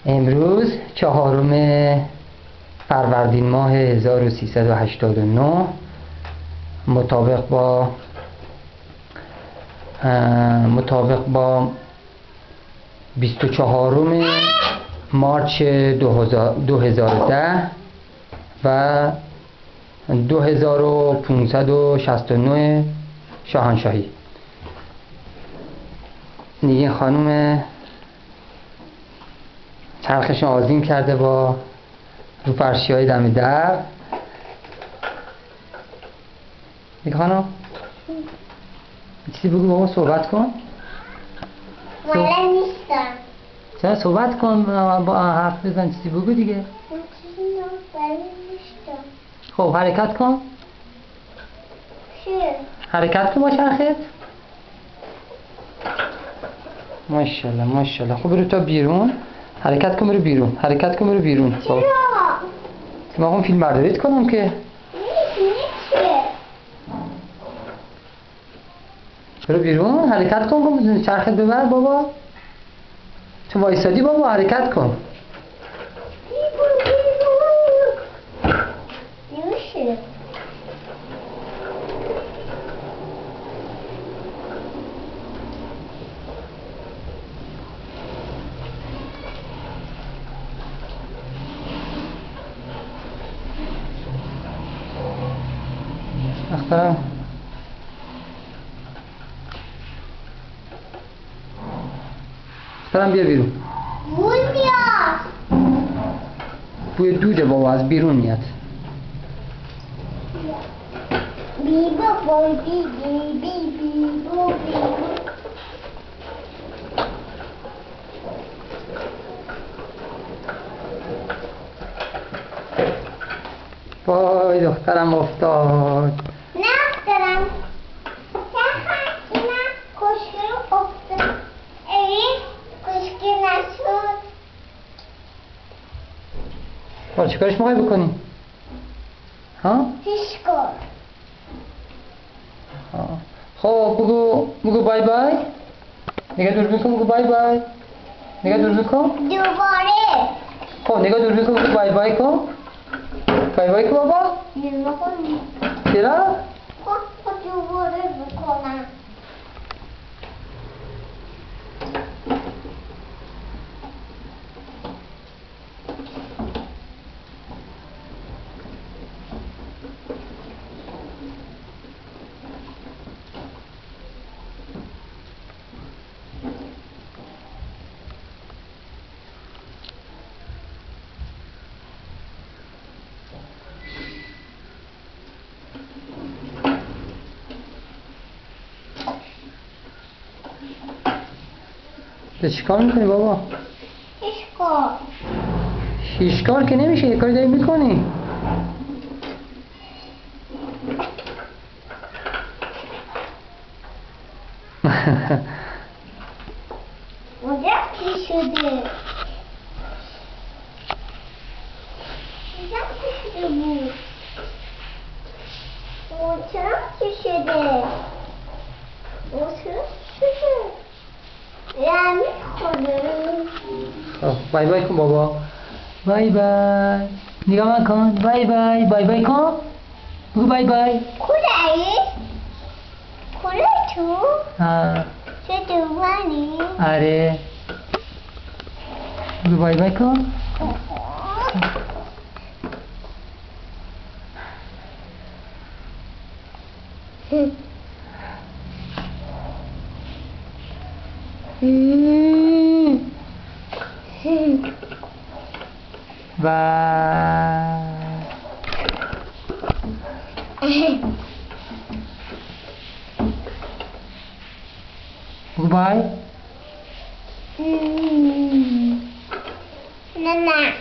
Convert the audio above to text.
امروز 4 فروردین ماه 1389 مطابق با 24 مارچ 2010 و 2569 شاهنشاهی. نیگه خانوم چرخش آزین کرده با رو فرشی های دم در. نیگه خانوم چیزی بگو بابا، صحبت کن. والا نیستم. چرا صحبت کن، با حرف بزن، چیزی بگو دیگه. من چیزی نیستم. خب حرکت کن. چیه؟ حرکت کن با چرخت. ماشاءالله ماشاءالله. خب برو تا بیرون. حرکت کن برو بیرون. حرکت کن برو بیرون. چرا؟ ما اون فیلم برداریت کنم که. نیست. برو بیرون. حرکت کن. چرخت ببر بابا. تو وایسادی بابا، حرکت کن. نمیشه. اخترم بیا بیرون. بوی میاد. بوی دوده بابا، از بیرون میاد. بی بابا بی بی بی بی بو بی. وای دخترم افتاد. نه افتادم. اینا کشکی رو افتاد. این کشکی نشد. حالا چیکارش میخوای بکنی؟ ها؟ پیش کن. خب بگو بای بای. نگاه دوربین کن، بگو بای بای. نگاه دوربین کن. دوباره. خب نگاه دوربین کن، بگو بای بای کن. بای بای کن بابا. نمی‌کنی. چرا؟ خب دوباره بکنم. تو چیکار میکنی بابا؟ هیچکار. هیچکار که نمیشه، یه کاری داری میکنی. اونجا چی شده؟ اونجا چی شده بود؟ اونجا چی شده؟ اونجا چی شده؟ رمی خوده. بای بای کن بابا. بای بای. نگاه من کن. بای بای. بای بای کن. بگو بای بای. کلایی؟ کلای تو؟ ها. چه دوانی؟ آره. بگو بای بای کن. Goodbye. نه نه.